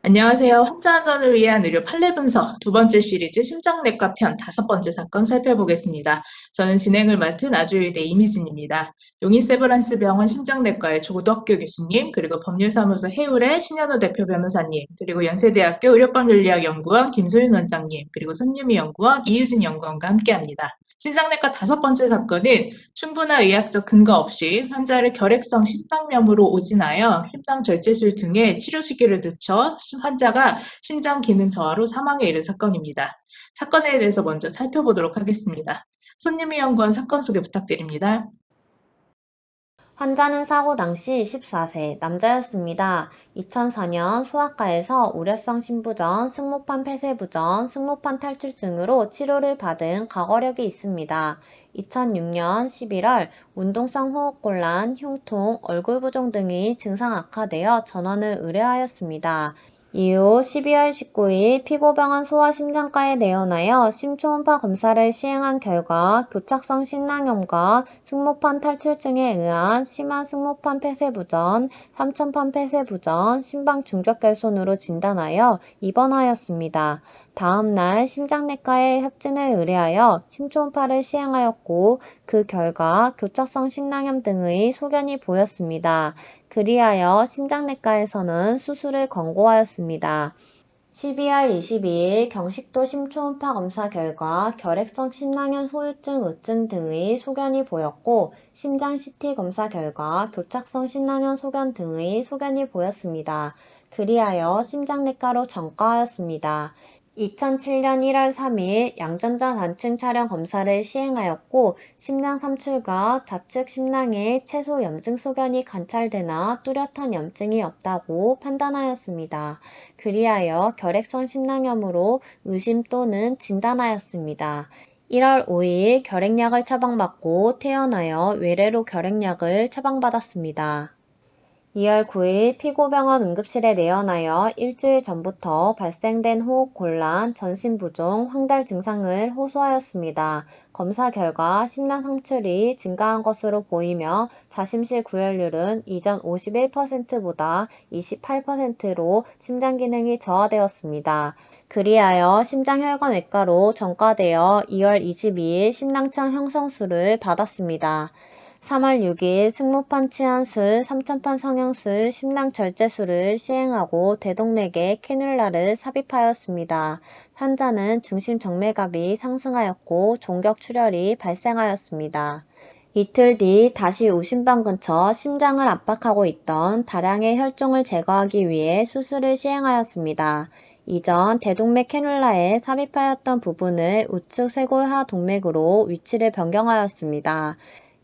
안녕하세요. 환자 안전을 위한 의료 판례 분석 두 번째 시리즈 심장내과 편 다섯 번째 사건 살펴보겠습니다. 저는 진행을 맡은 아주의대 이미진입니다. 용인세브란스 병원 심장내과의 조덕규 교수님, 그리고 법률사무소 해울의 신현우 대표 변호사님, 그리고 연세대학교 의료법윤리학연구원 김소윤 원장님, 그리고 손유미 연구원, 이유진 연구원과 함께합니다. 심장내과 다섯 번째 사건은 충분한 의학적 근거 없이 환자를 결핵성 심장염으로 오진하여 심장 절제술 등의 치료 시기를 늦춰 환자가 심장 기능 저하로 사망에 이른 사건입니다. 사건에 대해서 먼저 살펴보도록 하겠습니다. 손님이 연구원 사건 소개 부탁드립니다. 환자는 사고 당시 14세 남자였습니다. 2004년 소아과에서 우려성 심부전, 승모판 폐쇄부전, 승모판 탈출증으로 치료를 받은 과거력이 있습니다. 2006년 11월 운동성 호흡곤란, 흉통, 얼굴 부종 등이 증상 악화되어 전원을 의뢰하였습니다. 이후 12월 19일 피고병원 소아심장과에 내원하여 심초음파 검사를 시행한 결과 교착성 심낭염과 승모판 탈출증에 의한 심한 승모판 폐쇄부전, 삼천판 폐쇄부전, 심방 중적결손으로 진단하여 입원하였습니다. 다음 날 심장내과에 협진을 의뢰하여 심초음파를 시행하였고 그 결과 교착성 심낭염 등의 소견이 보였습니다. 그리하여 심장내과에서는 수술을 권고하였습니다. 12월 22일 경식도 심초음파 검사 결과 결핵성 심낭염 후유증, 의증 등의 소견이 보였고 심장 CT 검사 결과 교착성 심낭염 소견 등의 소견이 보였습니다. 그리하여 심장내과로 전과하였습니다. 2007년 1월 3일 양전자 단층 촬영 검사를 시행하였고 심장 삼출과 좌측 심낭에 최소 염증 소견이 관찰되나 뚜렷한 염증이 없다고 판단하였습니다. 그리하여 결핵성 심낭염으로 의심 또는 진단하였습니다. 1월 5일 결핵약을 처방받고 퇴원하여 외래로 결핵약을 처방받았습니다. 2월 9일 피고병원 응급실에 내원하여 일주일 전부터 발생된 호흡곤란, 전신부종, 황달 증상을 호소하였습니다. 검사 결과 심장 상출이 증가한 것으로 보이며 자심실 구혈률은 이전 51%보다 28%로 심장 기능이 저하되었습니다. 그리하여 심장혈관외과로 전과되어 2월 22일 심낭청 형성술을 받았습니다. 3월 6일 승모판 치환술, 삼천판 성형술, 심낭 절제술을 시행하고 대동맥에 캐뉼라를 삽입하였습니다. 환자는 중심 정맥압이 상승하였고 종격 출혈이 발생하였습니다. 이틀 뒤 다시 우심방 근처 심장을 압박하고 있던 다량의 혈종을 제거하기 위해 수술을 시행하였습니다. 이전 대동맥 캐뉼라에 삽입하였던 부분을 우측 쇄골하 동맥으로 위치를 변경하였습니다.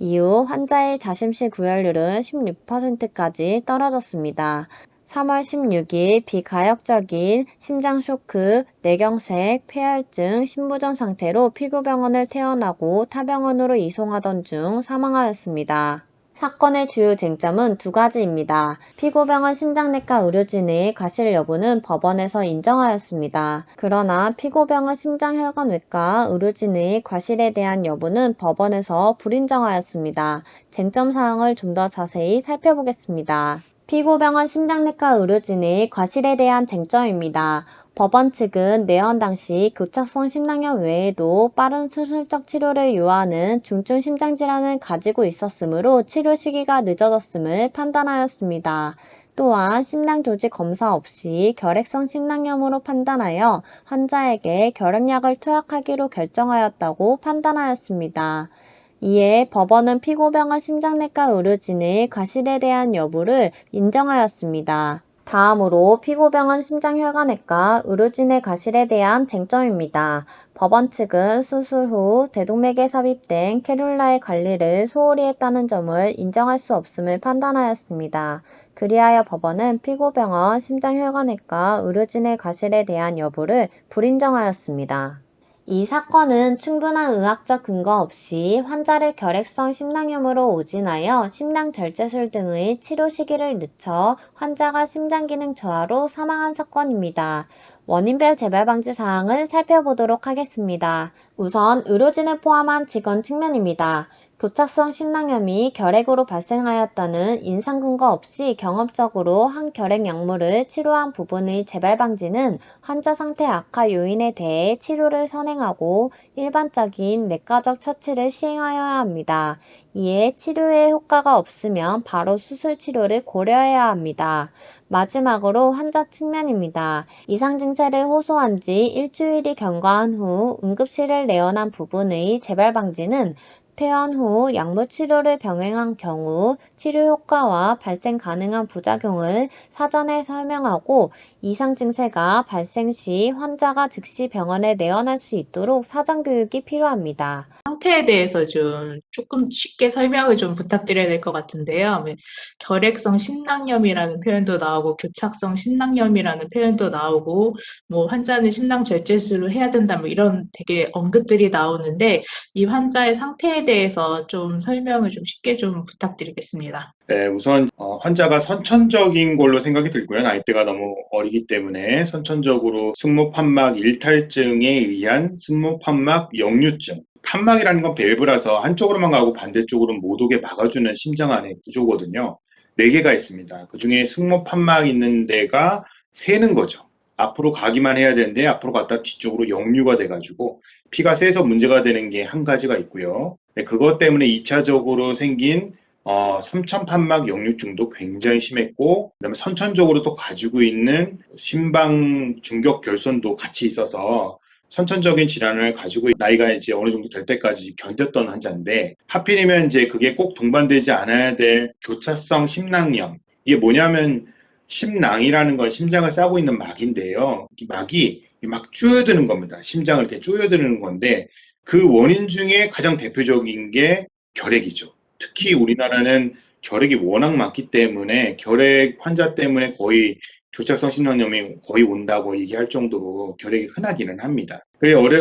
이후 환자의 자심실 구혈률은 16%까지 떨어졌습니다. 3월 16일 비가역적인 심장쇼크, 뇌경색, 폐혈증, 심부전 상태로 피고병원을 퇴원하고 타병원으로 이송하던 중 사망하였습니다. 사건의 주요 쟁점은 두 가지입니다. 피고병원 심장내과 의료진의 과실 여부는 법원에서 인정하였습니다. 그러나 피고병원 심장혈관외과 의료진의 과실에 대한 여부는 법원에서 불인정하였습니다. 쟁점 사항을 좀 더 자세히 살펴보겠습니다. 피고병원 심장내과 의료진의 과실에 대한 쟁점입니다. 법원 측은 내원 당시 교착성 심낭염 외에도 빠른 수술적 치료를 요하는 중증 심장질환을 가지고 있었으므로 치료 시기가 늦어졌음을 판단하였습니다. 또한 심낭 조직 검사 없이 결핵성 심낭염으로 판단하여 환자에게 결핵약을 투약하기로 결정하였다고 판단하였습니다. 이에 법원은 피고병원 심장내과 의료진의 과실에 대한 여부를 인정하였습니다. 다음으로 피고병원 심장혈관외과 의료진의 과실에 대한 쟁점입니다. 법원 측은 수술 후 대동맥에 삽입된 캐뉼라의 관리를 소홀히 했다는 점을 인정할 수 없음을 판단하였습니다. 그리하여 법원은 피고병원 심장혈관외과 의료진의 과실에 대한 여부를 불인정하였습니다. 이 사건은 충분한 의학적 근거 없이 환자를 결핵성 심낭염으로 오진하여 심낭절제술 등의 치료 시기를 늦춰 환자가 심장기능 저하로 사망한 사건입니다. 원인별 재발 방지 사항을 살펴보도록 하겠습니다. 우선 의료진을 포함한 직원 측면입니다. 교착성 심낭염이 결핵으로 발생하였다는 인상 근거 없이 경험적으로 항결핵 약물을 치료한 부분의 재발 방지는 환자 상태 악화 요인에 대해 치료를 선행하고 일반적인 내과적 처치를 시행하여야 합니다. 이에 치료에 효과가 없으면 바로 수술 치료를 고려해야 합니다. 마지막으로 환자 측면입니다. 이상 증세를 호소한 지 일주일이 경과한 후 응급실을 내원한 부분의 재발 방지는 퇴원 후 약물 치료를 병행한 경우 치료 효과와 발생 가능한 부작용을 사전에 설명하고 이상 증세가 발생 시 환자가 즉시 병원에 내원할 수 있도록 사전 교육이 필요합니다. 상태에 대해서 조금 쉽게 설명을 좀 부탁드려야 될 것 같은데요. 결핵성 심낭염이라는 표현도 나오고 교착성 심낭염이라는 표현도 나오고 뭐 환자는 심낭 절제술을 해야 된다 뭐 이런 되게 언급들이 나오는데 이 환자의 상태에 대해서 좀 설명을 좀 쉽게 좀 부탁드리겠습니다. 네, 우선 환자가 선천적인 걸로 생각이 들고요. 나이대가 너무 어리기 때문에 선천적으로 승모판막 일탈증에 의한 승모판막 역류증. 판막이라는 건 밸브라서 한쪽으로만 가고 반대쪽으로 못 오게 막아주는 심장 안의 구조거든요. 4개가 있습니다. 그중에 승모판막 있는 데가 새는 거죠. 앞으로 가기만 해야 되는데 앞으로 갔다 뒤쪽으로 역류가 돼가지고 피가 새서 문제가 되는 게 한 가지가 있고요. 네, 그것 때문에 2차적으로 생긴 선천판막 역류증도 굉장히 심했고, 그다음에 선천적으로 또 가지고 있는 심방 중격 결손도 같이 있어서 선천적인 질환을 가지고 나이가 이제 어느 정도 될 때까지 견뎠던 환자인데, 하필이면 이제 그게 꼭 동반되지 않아야 될 교차성 심낭염. 이게 뭐냐면 심낭이라는 건 심장을 싸고 있는 막인데요. 이 막이 막 쪼여드는 겁니다. 심장을 이렇게 쪼여드는 건데 그 원인 중에 가장 대표적인 게 결핵이죠. 특히 우리나라는 결핵이 워낙 많기 때문에 결핵 환자 때문에 거의 교착성 심낭염이 거의 온다고 얘기할 정도로 결핵이 흔하기는 합니다.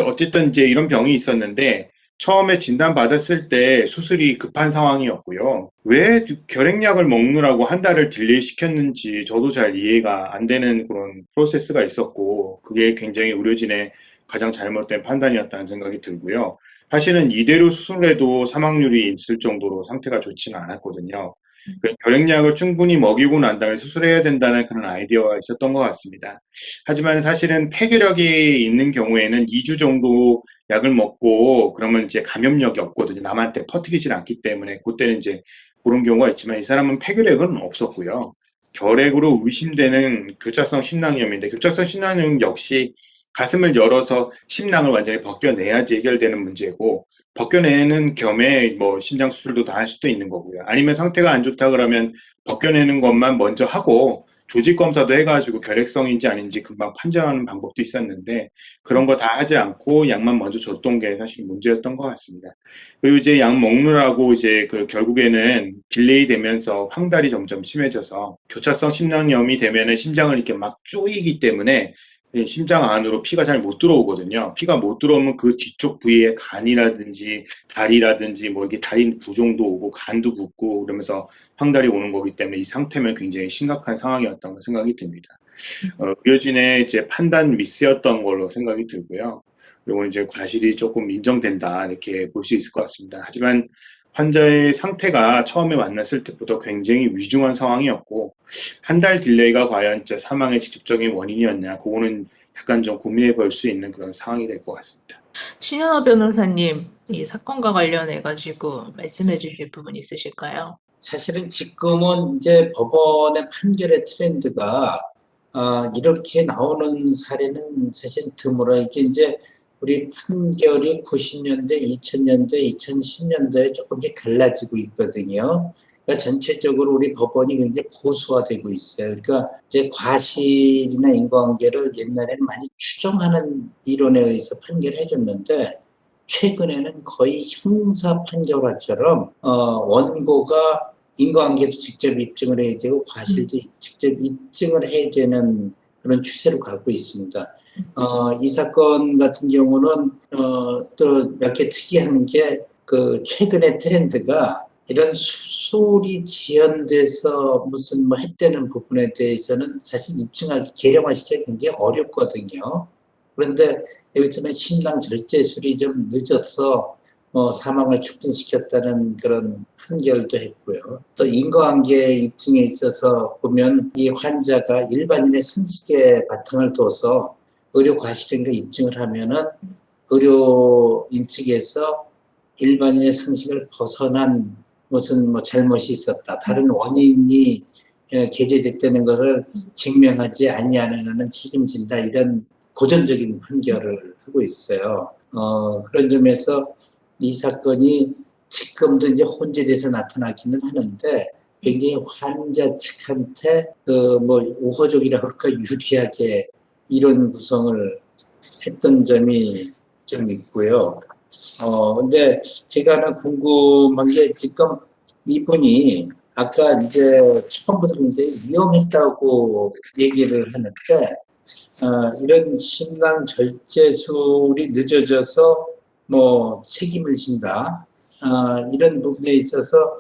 어쨌든 이제 이런 병이 있었는데 처음에 진단받았을 때 수술이 급한 상황이었고요. 왜 결핵약을 먹느라고 한 달을 딜레이 시켰는지 저도 잘 이해가 안 되는 그런 프로세스가 있었고 그게 굉장히 의료진의 가장 잘못된 판단이었다는 생각이 들고요. 사실은 이대로 수술해도 사망률이 있을 정도로 상태가 좋지는 않았거든요. 결핵약을 충분히 먹이고 난 다음에 수술해야 된다는 그런 아이디어가 있었던 것 같습니다. 하지만 사실은 폐결핵이 있는 경우에는 2주 정도 약을 먹고 그러면 이제 감염력이 없거든요. 남한테 퍼뜨리질 않기 때문에 그때는 이제 그런 경우가 있지만 이 사람은 폐결핵은 없었고요. 결핵으로 의심되는 교차성 심낭염인데 교차성 심낭염 역시 가슴을 열어서 심낭을 완전히 벗겨내야지 해결되는 문제고 벗겨내는 겸에 뭐 심장 수술도 다 할 수도 있는 거고요. 아니면 상태가 안 좋다 그러면 벗겨내는 것만 먼저 하고 조직 검사도 해가지고 결핵성인지 아닌지 금방 판정하는 방법도 있었는데 그런 거 다 하지 않고 약만 먼저 줬던 게 사실 문제였던 것 같습니다. 그리고 이제 약 먹느라고 이제 결국에는 딜레이 되면서 황달이 점점 심해져서 교차성 심낭염이 되면은 심장을 이렇게 막 쪼이기 때문에 심장 안으로 피가 잘 못 들어오거든요. 피가 못 들어오면 그 뒤쪽 부위에 간이라든지 다리라든지 뭐 이게 다리 부종도 오고 간도 붓고 그러면서 황달이 오는 거기 때문에 이 상태면 굉장히 심각한 상황이었던 생각이 듭니다. 의료진의 이제 판단 미스였던 걸로 생각이 들고요. 그리고 이제 과실이 조금 인정된다 이렇게 볼 수 있을 것 같습니다. 하지만 환자의 상태가 처음에 만났을 때보다 굉장히 위중한 상황이었고 한 달 딜레이가 과연 진짜 사망의 직접적인 원인이었냐 그거는 약간 좀 고민해 볼 수 있는 그런 상황이 될 것 같습니다. 신현호 변호사님, 이 사건과 관련해 가지고 말씀해 주실 부분 있으실까요? 사실은 지금은 이제 법원의 판결의 트렌드가 이렇게 나오는 사례는 사실 드물어. 이게 이제 우리 판결이 90년대, 2000년대, 2010년대에 조금씩 달라지고 있거든요. 그러니까 전체적으로 우리 법원이 굉장히 보수화되고 있어요. 그러니까 이제 과실이나 인과관계를 옛날에는 많이 추정하는 이론에 의해서 판결해줬는데 최근에는 거의 형사 판결화처럼 원고가 인과관계도 직접 입증을 해야 되고 과실도 직접 입증을 해야 되는 그런 추세로 가고 있습니다. 이 사건 같은 경우는 또 몇 개 특이한 게 그 최근의 트렌드가 이런 수술이 지연돼서 무슨 뭐 했다는 부분에 대해서는 사실 입증하기 계량화시키기가 굉장히 어렵거든요. 그런데 여기서는 심낭 절제술이 좀 늦어서 사망을 촉진시켰다는 그런 판결도 했고요. 또 인과관계 입증에 있어서 보면 이 환자가 일반인의 상식에 바탕을 둬서 의료 과실인가 입증을 하면은 의료인 측에서 일반인의 상식을 벗어난 무슨 잘못이 있었다, 다른 원인이 게재됐다는 것을 증명하지 아니하는 한은 책임진다, 이런 고전적인 판결을 하고 있어요. 그런 점에서 이 사건이 지금도 이제 혼재돼서 나타나기는 하는데 굉장히 환자 측한테 우호적이라 그럴까 유리하게 이론 구성을 했던 점이 좀 있고요. 근데 제가 하나 궁금한 게 지금 이분이 아까 이제 처음부터 굉장히 위험했다고 얘기를 하는데, 이런 심장 절제술이 늦어져서 책임을 진다. 이런 부분에 있어서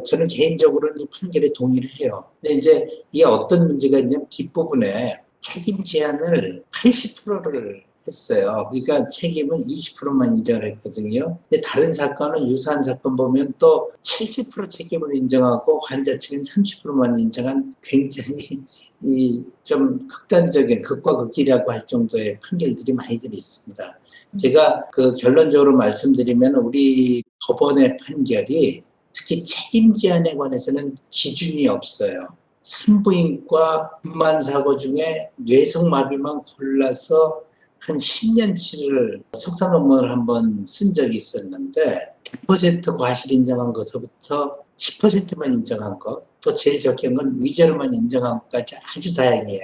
저는 개인적으로는 이 판결에 동의를 해요. 근데 이제 이게 어떤 문제가 있냐면 뒷부분에 책임 제한을 80%를 했어요. 그러니까 책임은 20%만 인정을 했거든요. 근데 다른 사건은 유사한 사건 보면 또 70% 책임을 인정하고 환자 측은 30%만 인정한 굉장히 좀 극단적인 극과 극이라고 할 정도의 판결들이 많이들 있습니다. 제가 결론적으로 말씀드리면 우리 법원의 판결이 특히 책임 제한에 관해서는 기준이 없어요. 산부인과 분만사고 중에 뇌성마비만 골라서 한 10년치를 석사 논문을 한번 쓴 적이 있었는데 100% 과실 인정한 것부터 10%만 인정한 것, 또 제일 적게 건 위자료만 인정한 것까지 아주 다양해요.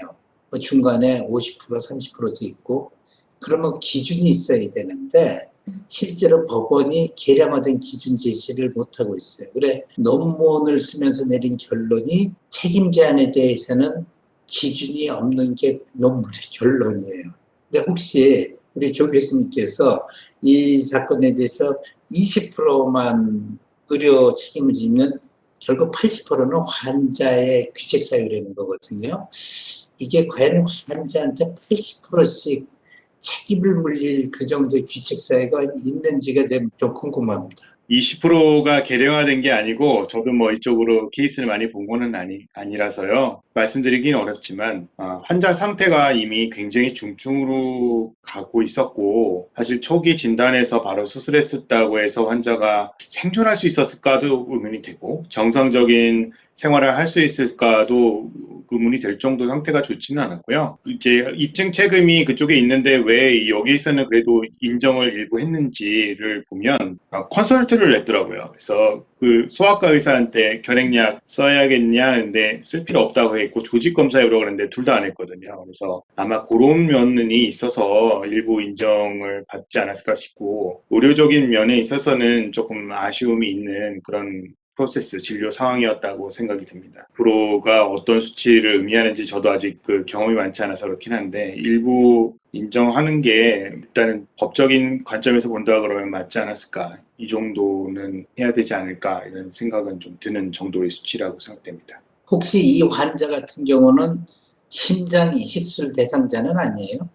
중간에 50%, 30%도 있고. 그러면 기준이 있어야 되는데 실제로 법원이 계량화된 기준 제시를 못하고 있어요. 그래 논문을 쓰면서 내린 결론이 책임 제한에 대해서는 기준이 없는 게 논문의 결론이에요. 근데 혹시 우리 조 교수님께서 이 사건에 대해서 20%만 의료 책임을 지면 결국 80%는 환자의 귀책 사유라는 거거든요. 이게 과연 환자한테 80%씩 책임을 물릴 그 정도의 귀책 사유가 있는지가 좀 궁금합니다. 20%가 계량화된 게 아니고 저도 이쪽으로 케이스를 많이 본 거는 아니라서요. 말씀드리긴 어렵지만 환자 상태가 이미 굉장히 중증으로 가고 있었고 사실 초기 진단에서 바로 수술했었다고 해서 환자가 생존할 수 있었을까도 의문이 되고 정상적인 생활을 할 수 있을까도 의문이 될 정도 상태가 좋지는 않았고요. 이제 입증 책임이 그쪽에 있는데 왜 여기서는 그래도 인정을 일부 했는지를 보면 컨설트를 냈더라고요. 그래서 소아과 의사한테 결핵약 써야겠냐 근데 쓸 필요 없다고 했고 조직 검사해보라고 그랬는데 둘 다 안 했거든요. 그래서 아마 그런 면이 있어서 일부 인정을 받지 않았을까 싶고 의료적인 면에 있어서는 조금 아쉬움이 있는 그런 프로세스 진료 상황이었다고 생각이 듭니다. 앞으로가 어떤 수치를 의미하는지 저도 아직 경험이 많지 않아서 그렇긴 한데 일부 인정하는 게 일단은 법적인 관점에서 본다 그러면 맞지 않았을까, 이 정도는 해야 되지 않을까 이런 생각은 좀 드는 정도의 수치라고 생각됩니다. 혹시 이 환자 같은 경우는 심장 이식술 대상자는 아니에요?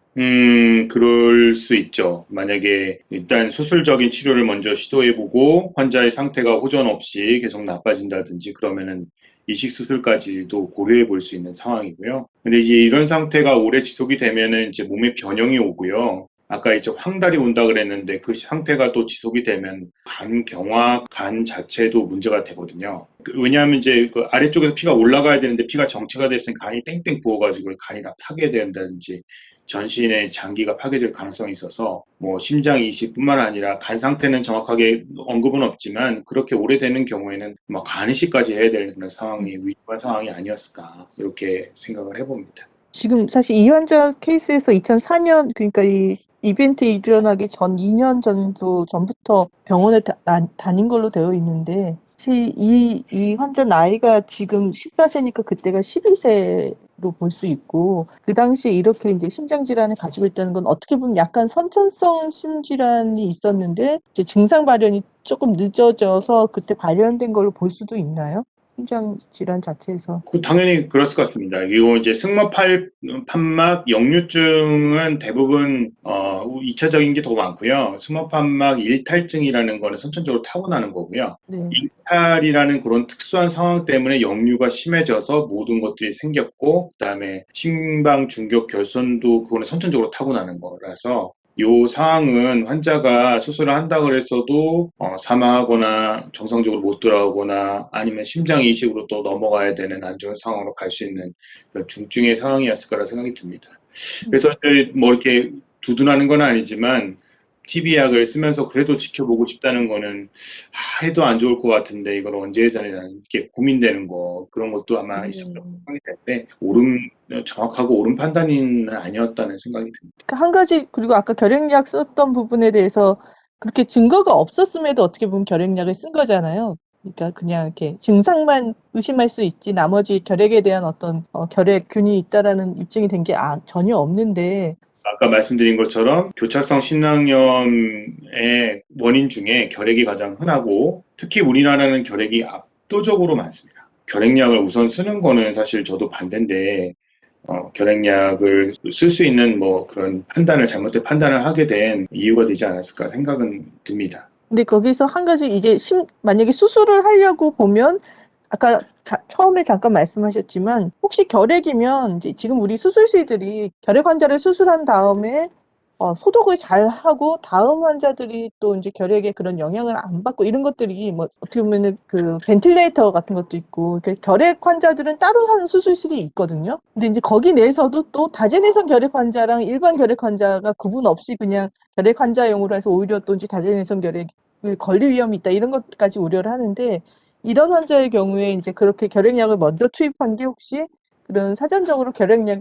그럴 수 있죠. 만약에 일단 수술적인 치료를 먼저 시도해보고 환자의 상태가 호전 없이 계속 나빠진다든지 그러면은 이식 수술까지도 고려해 볼 수 있는 상황이고요. 근데 이제 이런 상태가 오래 지속이 되면은 이제 몸에 변형이 오고요. 아까 이제 황달이 온다 그랬는데 그 상태가 또 지속이 되면 간 경화, 간 자체도 문제가 되거든요. 왜냐하면 이제 아래쪽에서 피가 올라가야 되는데 피가 정체가 됐으니 간이 땡땡 부어가지고 간이 다 파괴된다든지 전신의 장기가 파괴될 가능성이 있어서 심장 이식뿐만 아니라 간 상태는 정확하게 언급은 없지만 그렇게 오래되는 경우에는 간 이식까지 해야 되는 그런 상황이 위험한 상황이 아니었을까 이렇게 생각을 해봅니다. 지금 사실 이 환자 케이스에서 2004년 그러니까 이 이벤트 일어나기 전 2년 정도 전부터 병원에 다닌 걸로 되어 있는데 혹시 이 환자 나이가 지금 14세니까 그때가 11세로 볼 수 있고 그 당시에 이렇게 이제 심장 질환을 가지고 있다는 건 어떻게 보면 약간 선천성 심질환이 있었는데 이제 증상 발현이 조금 늦어져서 그때 발현된 걸로 볼 수도 있나요? 심장 질환 자체에서. 당연히 그럴 것 같습니다. 이거 이제 승모 판막 역류증은 대부분 2차적인 게 더 많고요. 승모판막 일탈증이라는 거는 선천적으로 타고나는 거고요. 네. 일탈이라는 그런 특수한 상황 때문에 역류가 심해져서 모든 것들이 생겼고, 그다음에 심방 중격 결손도 그거는 선천적으로 타고나는 거라서 이 상황은 환자가 수술을 한다고 그랬어도 사망하거나 정상적으로 못 돌아오거나 아니면 심장 이식으로 또 넘어가야 되는 안 좋은 상황으로 갈 수 있는 그런 중증의 상황이었을 거라 생각이 듭니다. 그래서 뭐 이렇게 두둔하는 건 아니지만 TB약을 쓰면서 그래도 지켜보고 싶다는 거는 해도 안 좋을 것 같은데 이걸 언제 해야 되나 이렇게 고민되는 거 그런 것도 아마 있을 거라고 생각이 되는데 정확하고 옳은 판단은 아니었다는 생각이 듭니다. 한 가지, 그리고 아까 결핵약 썼던 부분에 대해서 그렇게 증거가 없었음에도 어떻게 보면 결핵약을 쓴 거잖아요. 그러니까 그냥 이렇게 증상만 의심할 수 있지 나머지 결핵에 대한 어떤 결핵균이 있다라는 입증이 된 게 전혀 없는데. 아까 말씀드린 것처럼 교착성 심낭염의 원인 중에 결핵이 가장 흔하고 특히 우리나라는 결핵이 압도적으로 많습니다. 결핵약을 우선 쓰는 거는 사실 저도 반대인데 결핵약을 쓸 수 있는 뭐 그런 잘못된 판단을 하게 된 이유가 되지 않았을까 생각은 듭니다. 근데 거기서 한 가지 이게 만약에 수술을 하려고 보면 아까 처음에 잠깐 말씀하셨지만 혹시 결핵이면 이제 지금 우리 수술실들이 결핵 환자를 수술한 다음에 소독을 잘 하고 다음 환자들이 또 이제 결핵에 그런 영향을 안 받고 이런 것들이 뭐 어떻게 보면은 그 벤틸레이터 같은 것도 있고 결핵 환자들은 따로 하는 수술실이 있거든요. 근데 이제 거기 내에서도 또 다제내성 결핵 환자랑 일반 결핵 환자가 구분 없이 그냥 결핵 환자용으로 해서 오히려 또 이제 다제내성 결핵을 걸릴 위험이 있다 이런 것까지 우려를 하는데 이런 환자의 경우에 이제 그렇게 결핵약을 먼저 투입한 게 혹시 그런 사전적으로 결핵이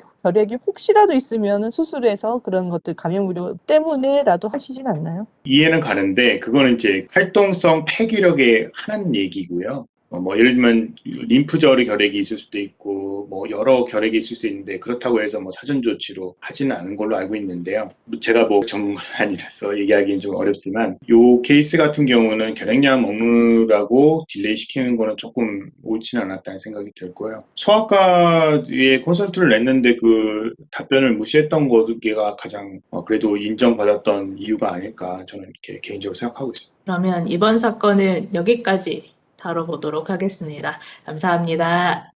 혹시라도 있으면 수술해서 그런 것들 감염 우려 때문에라도 하시진 않나요? 이해는 가는데 그거는 이제 활동성 폐기력의 한 얘기고요. 뭐 예를 들면 림프절의 결핵이 있을 수도 있고 뭐 여러 결핵이 있을 수도 있는데 그렇다고 해서 뭐 사전 조치로 하지는 않은 걸로 알고 있는데요. 제가 뭐 전문가는 아니라서 얘기하기는 좀 어렵지만 요 케이스 같은 경우는 결핵약 먹느라고 딜레이 시키는 거는 조금 옳지는 않았다는 생각이 들고요. 소아과에 콘서트를 냈는데 그 답변을 무시했던 거가 가장 그래도 인정받았던 이유가 아닐까 저는 이렇게 개인적으로 생각하고 있습니다. 그러면 이번 사건은 여기까지 다뤄보도록 하겠습니다. 감사합니다.